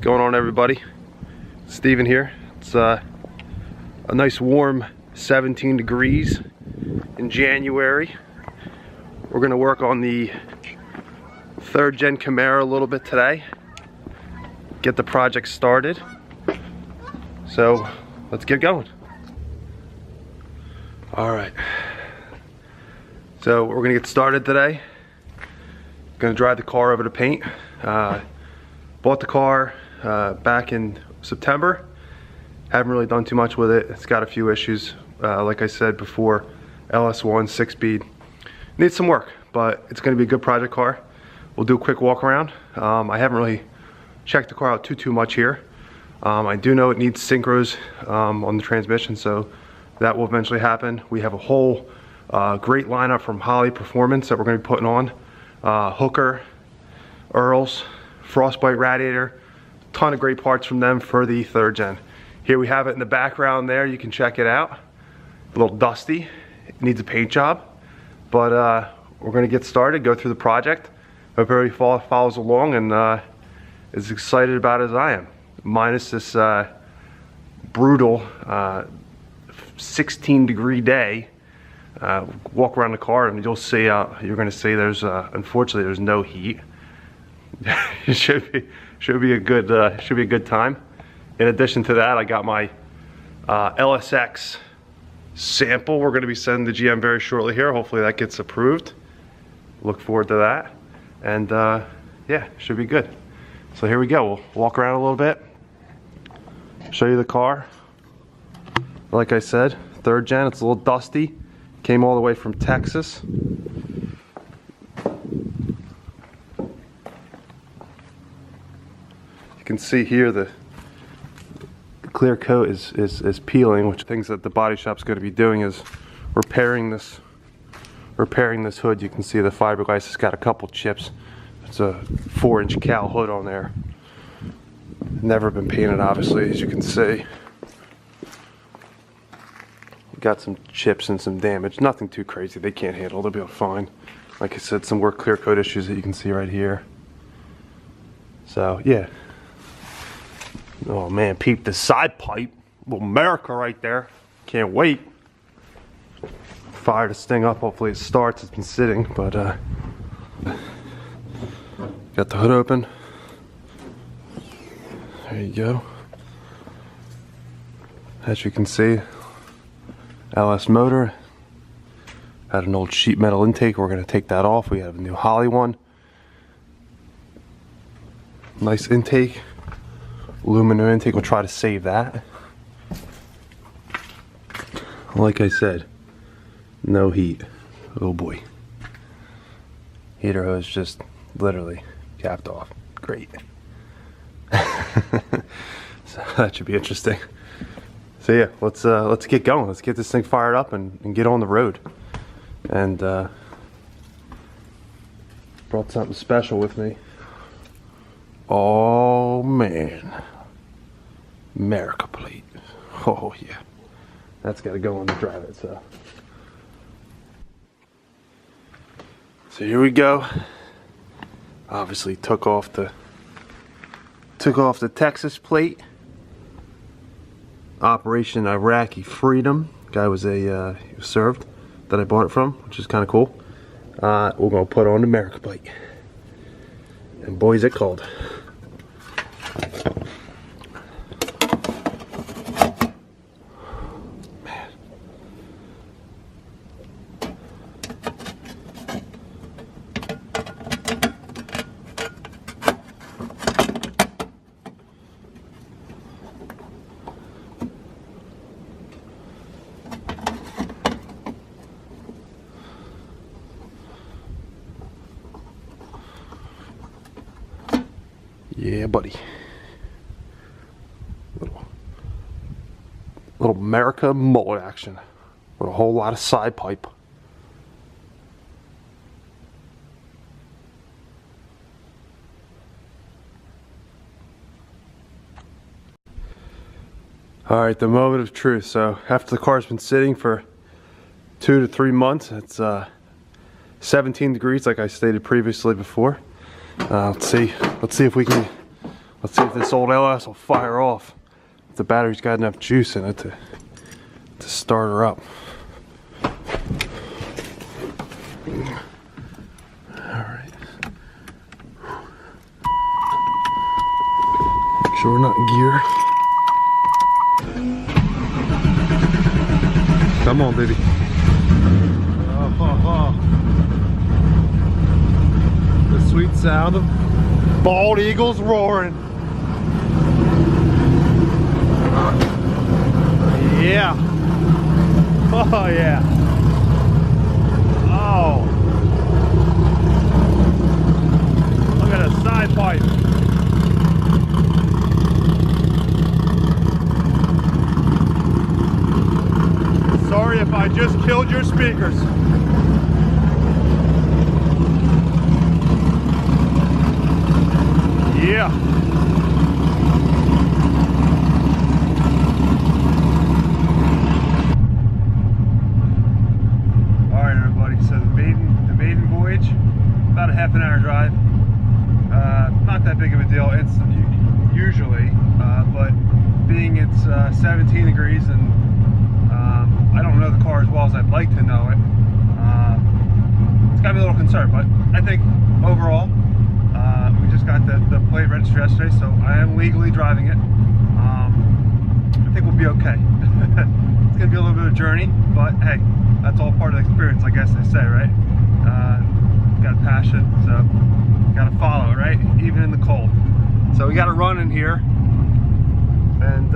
Going on, everybody? Steven here. It's a nice warm 17 degrees in January. We're gonna work on the 3rd gen Camaro a little bit today. Get the project started. So let's get going. All right. So we're gonna get started today. Gonna drive the car over to paint. Bought the car back in September. Haven't really done too much with it. It's got a few issues. Like I said before, LS1 6-speed. Needs some work, but it's gonna be a good project car. We'll do a quick walk around. I haven't really checked the car out too much here. I do know it needs synchros on the transmission, so that will eventually happen. We have a whole great lineup from Holley Performance that we're gonna be putting on. Hooker, Earls, Frostbite radiator, ton of great parts from them for the 3rd gen. Here we have it in the background there, you can check it out. A little dusty, it needs a paint job, but we're gonna get started, go through the project. Hope everybody follows along and is excited about it as I am. Minus this brutal 16-degree day. Walk around the car and you'll see, you're gonna see there's, unfortunately there's no heat. It should be a good time. In addition to that, I got my LSX sample we're gonna be sending to GM very shortly here. Hopefully that gets approved. Look forward to that. And yeah, should be good. So here we go, we'll walk around a little bit, show you the car. Like I said, 3rd gen, it's a little dusty. Came all the way from Texas. You can see here the clear coat is peeling, which things that the body shop's going to be doing is repairing this hood. You can see the fiberglass has got a couple chips. It's a 4-inch cowl hood on there. Never been painted, obviously, as you can see. Got some chips and some damage. Nothing too crazy. They can't handle. They'll be fine. Like I said, some more clear coat issues that you can see right here. So yeah. Oh man, peep the side pipe. Little Mericah right there. Can't wait. Fire this thing up. Hopefully it starts. It's been sitting, but got the hood open. There you go. As you can see, LS motor. Had an old sheet metal intake. We're going to take that off. We have a new Holley one. Nice intake. Aluminum intake. We'll try to save that. Like I said, no heat. Oh boy. Heater hose just literally capped off. Great. So that should be interesting. So yeah, let's get going. Let's get this thing fired up and get on the road. And brought something special with me. Oh man, Mericah plate. Oh yeah, that's got to go on the drive it. So here we go. Obviously took off the Texas plate. Operation Iraqi Freedom. Guy was he was served that I bought it from, which is kind of cool. We're gonna put on the Mericah plate, and boy is it cold. Man. Yeah, buddy. Little Mericah mullet action with a whole lot of side pipe. All right, the moment of truth. So after the car's been sitting for 2 to 3 months, it's 17 degrees, like I stated previously before. Let's see if we can Let's see if this old LS will fire off. If the battery's got enough juice in it to start her up. Alright. Make sure we're not in gear. Come on, baby. The sweet sound of bald eagles roaring. Yeah. Oh yeah. Oh. Look at a side pipe. Sorry if I just killed your speakers. Yeah. Alright everybody, so the maiden voyage, about a half an hour drive. Not that big of a deal, it's usually, but being it's 17 degrees and I don't know the car as well as I'd like to know it, it's got me a little concerned, but I think overall, we just got the plate registered yesterday, so I am legally driving it. I think we'll be okay. It's gonna be a little bit of a journey, but hey, that's all part of the experience, I guess they say, right? Got a passion, so gotta follow it, right? Even in the cold. So we got a run in here, and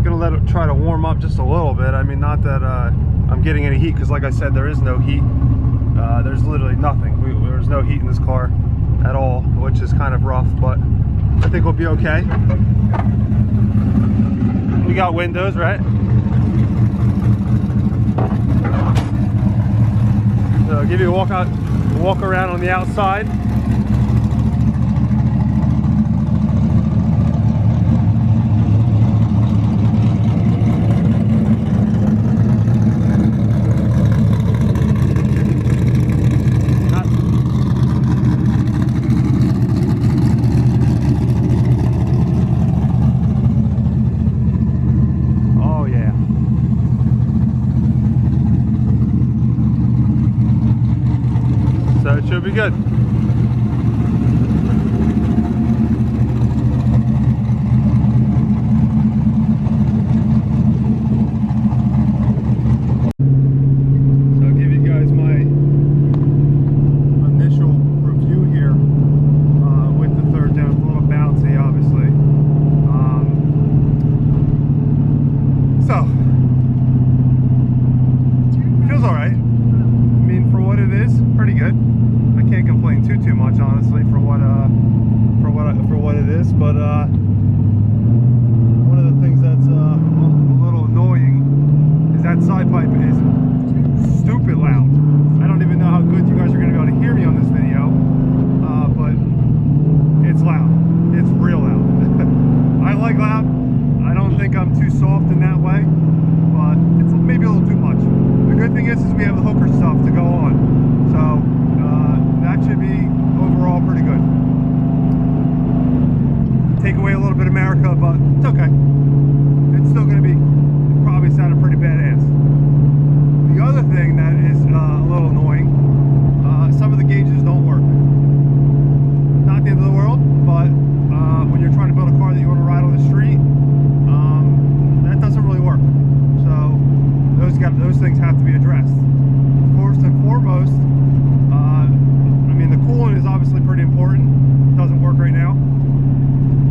gonna let it try to warm up just a little bit. I mean, not that I'm getting any heat, because like I said, there is no heat. There's literally nothing. There's no heat in this car at all, which is kind of rough, but I think we'll be okay. We got windows, right? So I'll give you a walk around on the outside. So it should be good. So I'll give you guys my initial review here with the third gen. It's a little bouncy, obviously. So it feels all right. I mean, for what it is, pretty good. I can't complain too much, honestly, for what it is. But one of the things that's a little annoying is that side pipe is stupid loud. I don't even know how good you guys are going to be able to hear me on this video, but it's loud. It's real loud. I like loud. I don't think I'm too soft in that way, but it's maybe a little too much. The good thing is we have the hooker stuff to go on, so that should be overall pretty good. Take away a little bit of Mericah, but it's okay. It's still going to be probably sounding pretty badass. The other thing that is a little annoying, some of the gauges don't work. Not the end of the world, but when you're trying to build a car that you want to ride on the street, that doesn't really work. So those things have to be addressed. First and foremost, I mean, the coolant is obviously pretty important. It doesn't work right now.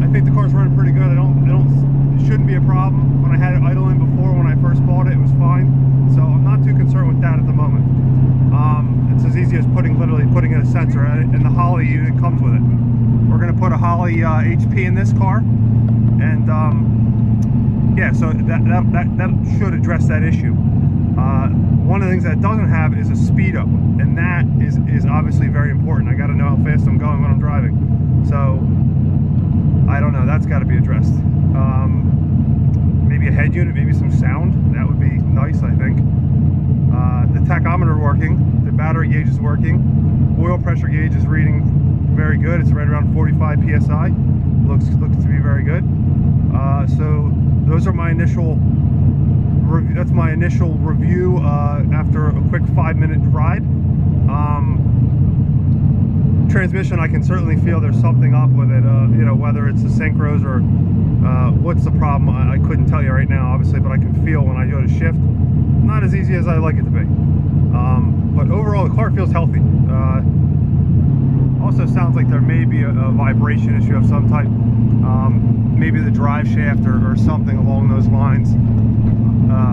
I think the car's running pretty good. It shouldn't be a problem. When I had it idling before, when I first bought it, it was fine. So I'm not too concerned with that at the moment. It's as easy as literally putting in a sensor, and the Holley unit comes with it. We're going to put a Holley HP in this car, and yeah, so that should address that issue. One of the things that it doesn't have is a speed up, and that is obviously very important. I got to know how fast I'm going when I'm driving. So I don't know, that's got to be addressed. Maybe a head unit, maybe some sound. That would be nice, I think. The tachometer working, The battery gauge is working. Oil pressure gauge is reading very good. It's right around 45 psi. Looks to be very good. So those are my initial. That's my initial review after a quick 5-minute ride. Transmission, I can certainly feel there's something up with it. You know, whether it's the synchros or what's the problem, I couldn't tell you right now, obviously, but I can feel when I go to shift. Not as easy as I like it to be. But overall, the car feels healthy. Also sounds like there may be a vibration issue of some type. Maybe the drive shaft or something along those lines.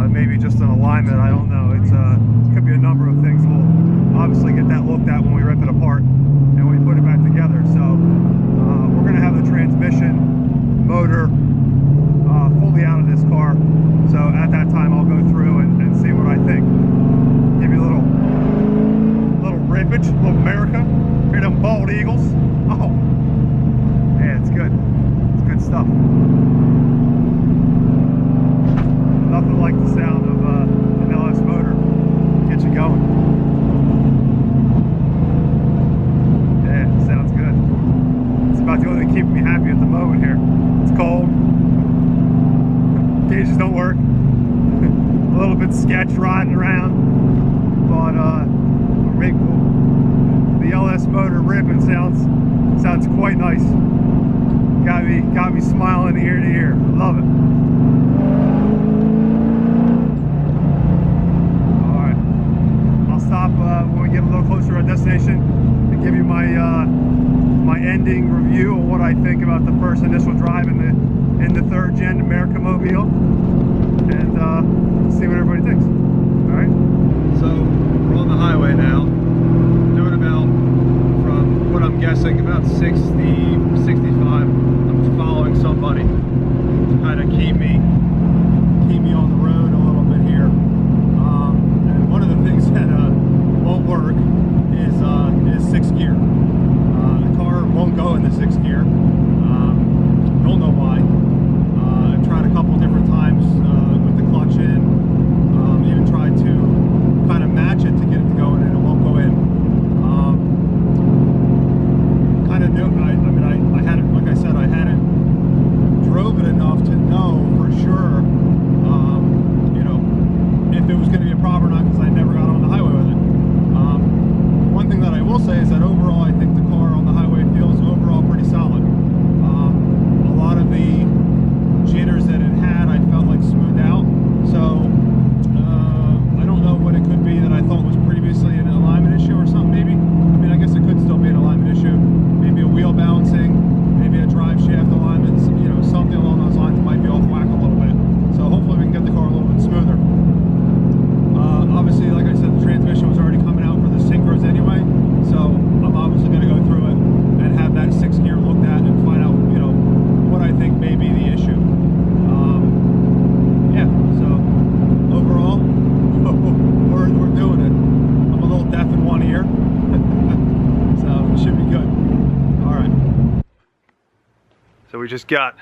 Maybe just an alignment, I don't know. It could be a number of things. We'll obviously get that looked at when we rip it apart and we put it back together. So we're going to have the transmission, motor fully out of this car. So at that time I'll go through and see what I think. Give you a little rippage, a little Mericah. Hear them bald eagles? Oh, yeah, it's good. It's good stuff. Nothing like the sound of an LS motor. Get you going. Yeah, it sounds good. It's about the only thing keeping me happy at the moment here. It's cold. Gauges don't work. A little bit sketch riding around. But the LS motor ripping sounds quite nice. Got me smiling ear to ear. Love it. Stop when we get a little closer to our destination to give you my my ending review of what I think about the first initial drive in the third gen Mericah mobile, and see what everybody thinks. All right. So we're on the highway now, doing about, from what I'm guessing, about 60, 65. I'm following somebody to kind of keep me on the road a little bit here. And one of the things that won't work is 6th gear. The car won't go in the 6th gear. Don't know why. I've tried a couple different times with the clutch in. Even tried to kind of match it to get it to go in, and it won't go in. Kind of knew. I mean, I hadn't, like I said, I hadn't drove it enough to know for sure. You know, if it was going to be a problem or not, because I never got on the highway with it. One thing that I will say is that overall, I think the car on the highway feels overall pretty solid. A lot of the jitters that it had, I felt like smoothed out. So I don't know what it could be that I thought was previously an alignment issue or something. Maybe. I mean, I guess it could still be an alignment issue. Maybe a wheel balancing, maybe a drive shaft alignment. You know, something along those lines might be off whack a little bit. So hopefully we can get the car a little bit smoother. Obviously, like I said, the transmission was already coming out for the synchros anyway, so I'm obviously going to go through it and have that 6th gear looked at and find out, you know, what I think may be the issue. Yeah, so overall, we're doing it. I'm a little deaf in one ear, so it should be good. All right. So we just got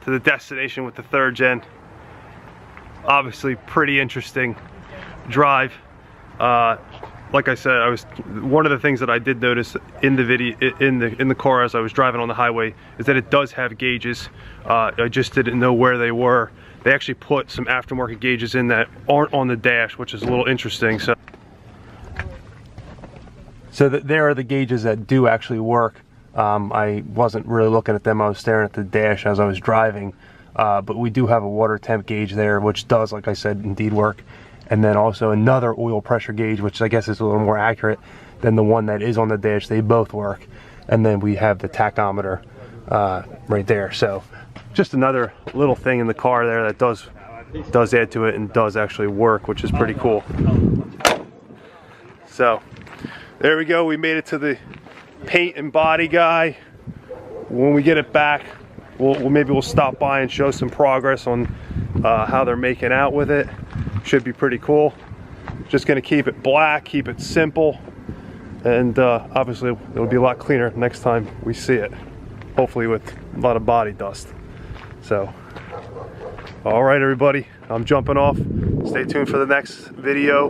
to the destination with the 3rd gen. Obviously, pretty interesting drive. Like I said, one of the things that I did notice in the video, in the car as I was driving on the highway, is that it does have gauges. I just didn't know where they were. They actually put some aftermarket gauges in that aren't on the dash, which is a little interesting. So there are the gauges that do actually work. I wasn't really looking at them. I was staring at the dash as I was driving. But we do have a water temp gauge there, which does, like I said, indeed work. And then also another oil pressure gauge, which I guess is a little more accurate than the one that is on the dash. They both work. And then we have the tachometer right there. So just another little thing in the car there that does add to it and does actually work, which is pretty cool. So there we go. We made it to the paint and body guy. When we get it back, maybe we'll stop by and show some progress on how they're making out with it. Should be pretty cool. Just gonna keep it black, keep it simple, and obviously it'll be a lot cleaner next time we see it, hopefully with a lot of body dust. So all right, everybody, I'm jumping off. Stay tuned for the next video.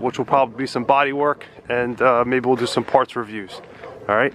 which will probably be some body work, and maybe we'll do some parts reviews. All right.